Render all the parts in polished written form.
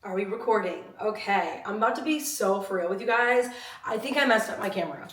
Are we recording? Okay, I'm about to be so for real with you guys. I think I messed up my camera.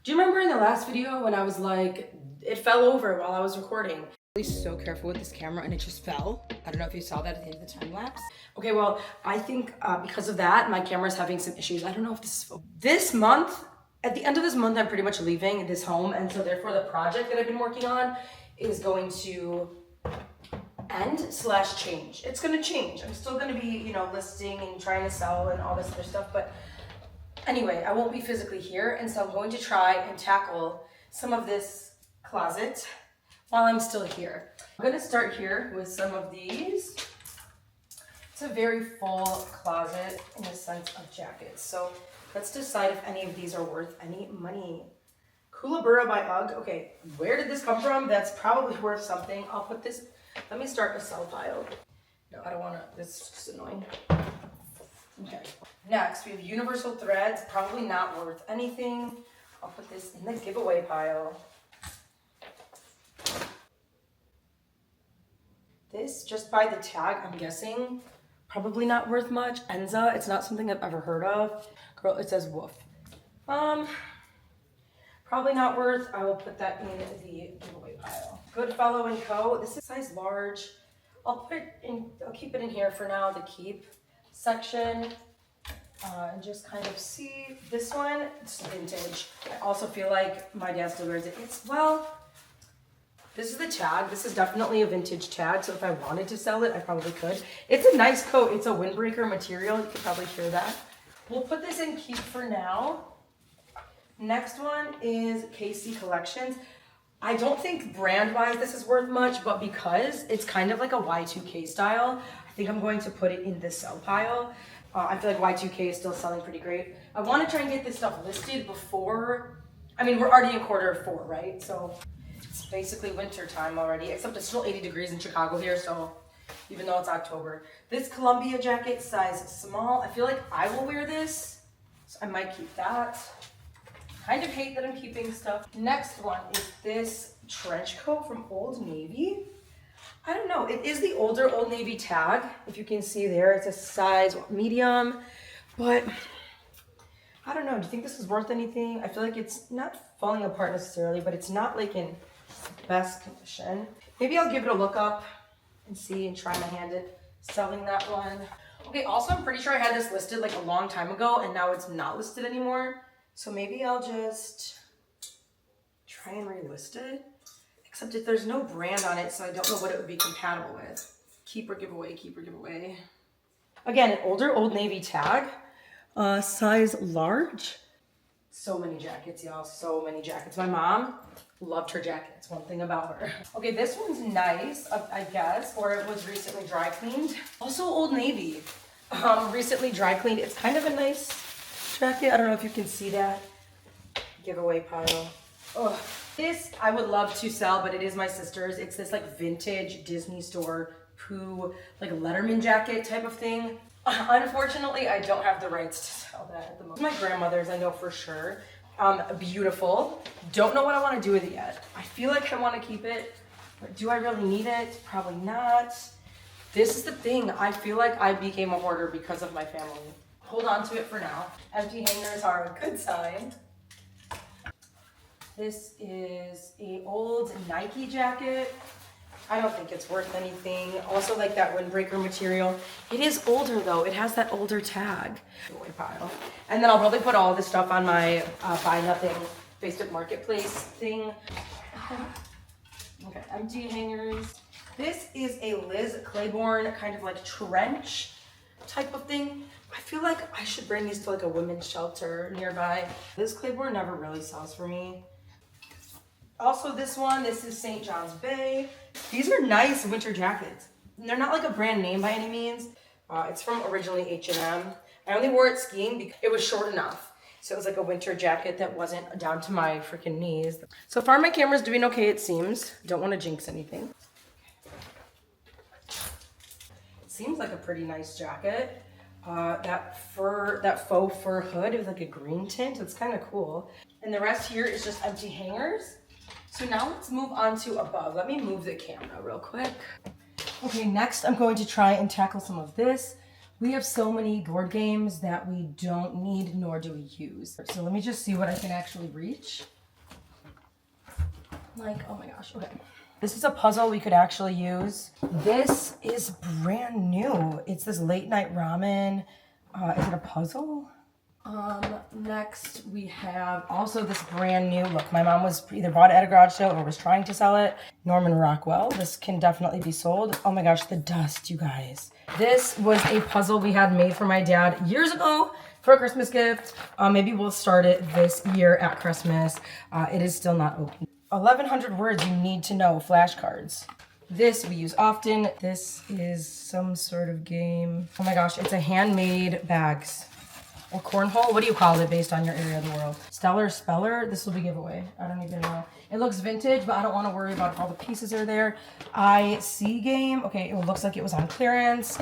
Do you remember in the last video when I was like, it fell over while I was recording? I'm so careful with this camera and it just fell. I don't know if you saw that at the end of the time lapse. Okay, well, I think because of that, my camera's having some issues. I don't know if this month, at the end of this month, I'm pretty much leaving this home. And so therefore the project that I've been working on is going to end/change. It's gonna change. I'm still gonna be, listing and trying to sell and all this other stuff, but anyway, I won't be physically here, and so I'm going to try and tackle some of this closet while I'm still here. I'm gonna start here with some of these. It's a very full closet in the sense of jackets, so let's decide if any of these are worth any money. Kookaburra by UGG. Okay, where did this come from? That's probably worth something. I'll put this. Let me start a sell pile. No, I don't want to. This is just annoying. Okay. Next, we have universal threads. Probably not worth anything. I'll put this in the giveaway pile. This, just by the tag, I'm guessing, probably not worth much. Enza, it's not something I've ever heard of. Girl, it says woof. Probably not worth. I will put that in the giveaway pile. Goodfellow & Co. This is size large. I'll keep it in here for now, the keep section. And just kind of see this one. It's vintage. I also feel like my dad still wears it. This is the tag. This is definitely a vintage tag. So if I wanted to sell it, I probably could. It's a nice coat. It's a windbreaker material. You could probably hear that. We'll put this in keep for now. Next one is KC Collections. I don't think brand-wise this is worth much, but because it's kind of like a Y2K style, I think I'm going to put it in this sell pile. I feel like Y2K is still selling pretty great. I want to try and get this stuff listed before, we're already in Q4, right? So it's basically winter time already, except it's still 80 degrees in Chicago here, so even though it's October. This Columbia jacket, size small. I feel like I will wear this, so I might keep that. Kind of hate that I'm keeping stuff. Next one is this trench coat from Old Navy. I don't know, it is the older Old Navy tag. If you can see there, it's a size medium, but I don't know, do you think this is worth anything? I feel like it's not falling apart necessarily, but it's not like in best condition. Maybe I'll give it a look up and see and try my hand at selling that one. Okay, also I'm pretty sure I had this listed like a long time ago and now it's not listed anymore. So maybe I'll just try and relist it, except if there's no brand on it, so I don't know what it would be compatible with. Keep or giveaway, keep or giveaway. Again, an older Old Navy tag, size large. So many jackets, y'all, so many jackets. My mom loved her jackets, one thing about her. Okay, this one's nice, I guess, or it was recently dry cleaned. Also Old Navy, recently dry cleaned. It's kind of a nice jacket. I don't know if you can see that. Giveaway pile. Oh, this I would love to sell, but it is my sister's. It's this like vintage Disney store Pooh like Letterman jacket type of thing. Unfortunately, I don't have the rights to sell that at the moment. My grandmother's, I know for sure. Beautiful. Don't know what I want to do with it yet. I feel like I want to keep it, but do I really need it? Probably not. This is the thing. I feel like I became a hoarder because of my family. Hold on to it for now. Empty hangers are a good sign. This is an old Nike jacket. I don't think it's worth anything. Also like that windbreaker material. It is older though. It has that older tag. Pile. And then I'll probably put all this stuff on my Buy Nothing Facebook Marketplace thing. Okay, empty hangers. This is a Liz Claiborne kind of like trench type of thing. I feel like I should bring these to like a women's shelter nearby. This Claiborne never really sells for me. Also this one, this is St. John's Bay. These are nice winter jackets. They're not like a brand name by any means. It's from originally H&M. I only wore it skiing because it was short enough. So it was like a winter jacket that wasn't down to my freaking knees. So far my camera's doing okay, it seems. Don't want to jinx anything. It seems like a pretty nice jacket. That faux fur hood is like a green tint. It's kind of cool. And the rest here is just empty hangers. So now let's move on to above. Let me move the camera real quick. Okay, next I'm going to try and tackle some of this. We have so many board games that we don't need nor do we use. So let me just see what I can actually reach. Like, oh my gosh, okay. This is a puzzle we could actually use. This is brand new. It's this late night ramen. Is it a puzzle? Next we have also this brand new, look, my mom was either bought it at a garage sale or was trying to sell it. Norman Rockwell. This can definitely be sold. Oh my gosh, the dust, you guys. This was a puzzle we had made for my dad years ago for a Christmas gift. Maybe we'll start it this year at Christmas. It is still not open. 1,100 words you need to know, flashcards. This we use often. This is some sort of game. Oh my gosh, it's a handmade bags. Or cornhole, what do you call it based on your area of the world? Stellar Speller, this will be giveaway. I don't even know. It looks vintage, but I don't want to worry about all the pieces are there. IC game, okay, it looks like it was on clearance.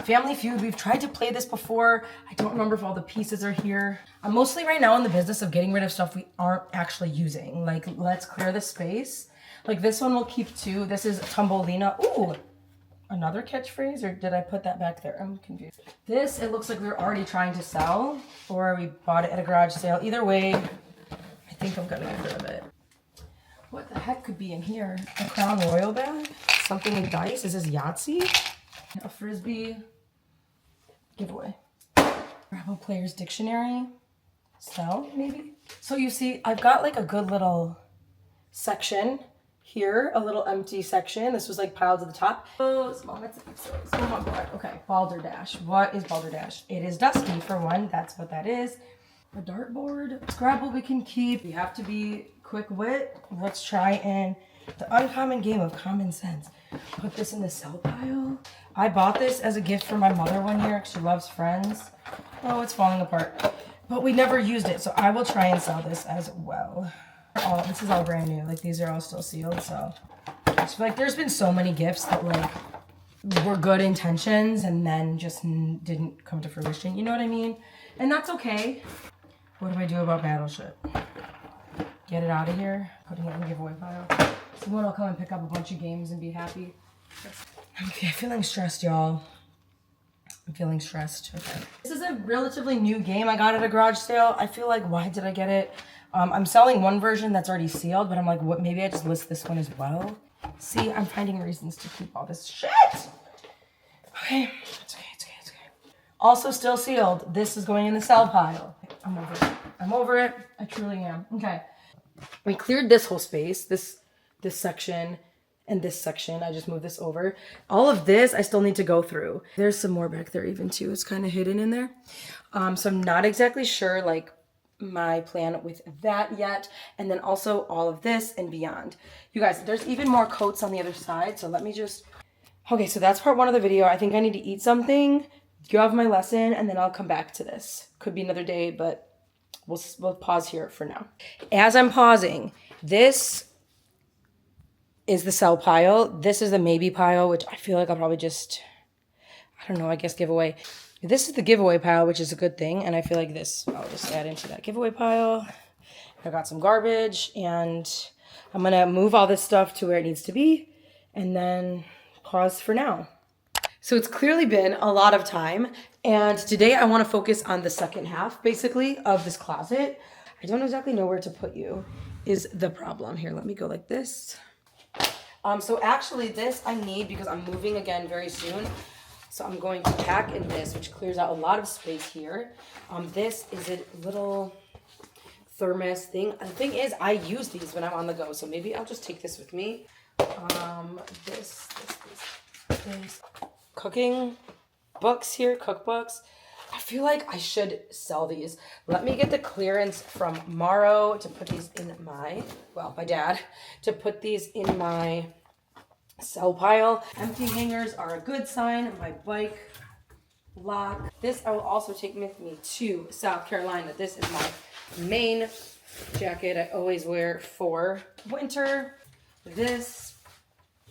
Family Feud, we've tried to play this before. I don't remember if all the pieces are here. I'm mostly right now in the business of getting rid of stuff we aren't actually using. Like, let's clear the space. Like this one we'll keep too. This is Tumbleina. Ooh, another catchphrase, or did I put that back there? I'm confused. This, it looks like we were already trying to sell, or we bought it at a garage sale. Either way, I think I'm gonna get rid of it. What the heck could be in here? A Crown Royal bag? Something in dice? Is this Yahtzee? A Frisbee? Giveaway. Bravo Players Dictionary? Sell, maybe? So you see, I've got like a good little section here, a little empty section. This was like piled to the top. Oh, small bits of pixels. Oh my god. Okay, Balderdash. What is Balderdash? It is dusty for one. That's what that is. A dartboard. Scrabble we can keep. You have to be quick wit. Let's try in the uncommon game of common sense. Put this in the sell pile. I bought this as a gift for my mother one year because she loves Friends. Oh, it's falling apart. But we never used it, so I will try and sell this as well. This is all brand new. Like, these are all still sealed, so I just feel like there's been so many gifts that like were good intentions and then just didn't come to fruition. You know what I mean? And that's okay. What do I do about Battleship? Get it out of here. Putting it in the giveaway pile. Someone will come and pick up a bunch of games and be happy. I'm feeling stressed, y'all. I'm feeling stressed. Okay. This is a relatively new game I got at a garage sale. I feel like, why did I get it? I'm selling one version that's already sealed, but I'm like, what? Maybe I just list this one as well. See, I'm finding reasons to keep all this shit. Okay, it's okay, it's okay, it's okay. Also still sealed. This is going in the sell pile. I'm over it. I'm over it. I truly am. Okay. We cleared this whole space, this section, and this section. I just moved this over. All of this I still need to go through. There's some more back there even too. It's kind of hidden in there. So I'm not exactly sure like my plan with that yet. And then also all of this and beyond. You guys, there's even more coats on the other side. So let me just, okay, so that's part one of the video. I think I need to eat something, go have my lesson, and then I'll come back to this. Could be another day, but we'll pause here for now. As I'm pausing, this is the sell pile. This is the maybe pile, which I feel like I'll probably just, I don't know, I guess giveaway. This is the giveaway pile, which is a good thing. And I feel like this, I'll just add into that giveaway pile. I got some garbage and I'm going to move all this stuff to where it needs to be and then pause for now. So it's clearly been a lot of time. And today I want to focus on the second half, basically, of this closet. I don't exactly know where to put you is the problem. Here, let me go like this. So actually this I need because I'm moving again very soon. So I'm going to pack in this, which clears out a lot of space here. This is a little thermos thing. The thing is, I use these when I'm on the go, so maybe I'll just take this with me. This. Cooking books here, cookbooks. I feel like I should sell these. Let me get the clearance from Morrow to put these in my, well, my dad, to put these in my sell pile. Empty hangers are a good sign. My bike lock. This I will also take with me to South Carolina. This is my main jacket I always wear for winter. This,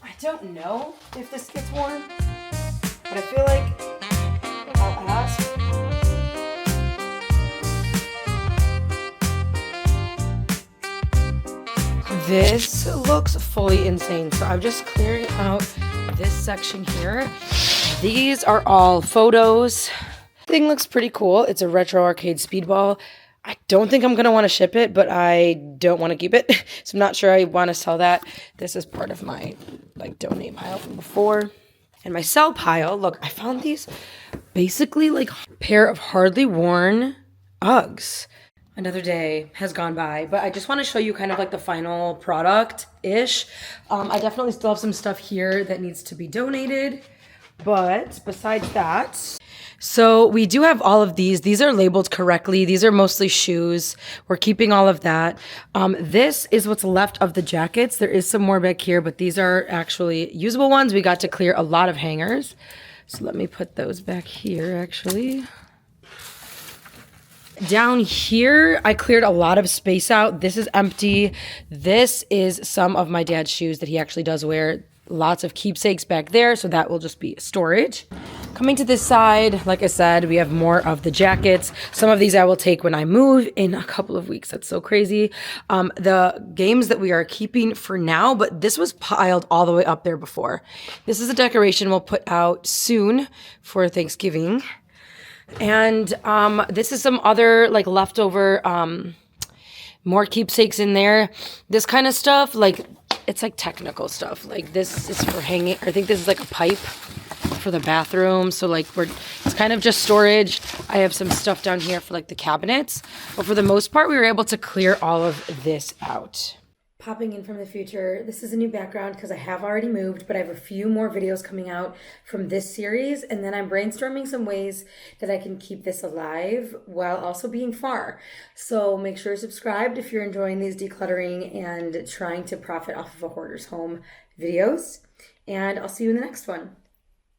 I don't know if this gets worn, but I feel like I'll ask. This looks fully insane. So I'm just clearing out this section here. These are all photos. Thing looks pretty cool. It's a retro arcade speedball. I don't think I'm gonna want to ship it, but I don't want to keep it. So I'm not sure I want to sell that. This is part of my like donate pile from before. And my sell pile, look, I found these basically like a pair of hardly worn Uggs. Another day has gone by, but I just want to show you kind of like the final product-ish. I definitely still have some stuff here that needs to be donated, but besides that, so we do have all of these. These are labeled correctly. These are mostly shoes. We're keeping all of that. This is what's left of the jackets. There is some more back here, but these are actually usable ones. We got to clear a lot of hangers. So let me put those back here, actually. Down here, I cleared a lot of space out. This is empty. This is some of my dad's shoes that he actually does wear. Lots of keepsakes back there, so that will just be storage. Coming to this side, like I said, we have more of the jackets. Some of these I will take when I move in a couple of weeks. That's so crazy. The games that we are keeping for now, but this was piled all the way up there before. This is a decoration we'll put out soon for Thanksgiving. And this is some other like leftover more keepsakes in there. This kind of stuff, like it's like technical stuff. Like this is for hanging. I think this is like a pipe for the bathroom. So like it's kind of just storage. I have some stuff down here for like the cabinets. But for the most part, we were able to clear all of this out. Popping in from the future. This is a new background because I have already moved, but I have a few more videos coming out from this series. And then I'm brainstorming some ways that I can keep this alive while also being far. So make sure you're subscribed if you're enjoying these decluttering and trying to profit off of a hoarder's home videos. And I'll see you in the next one.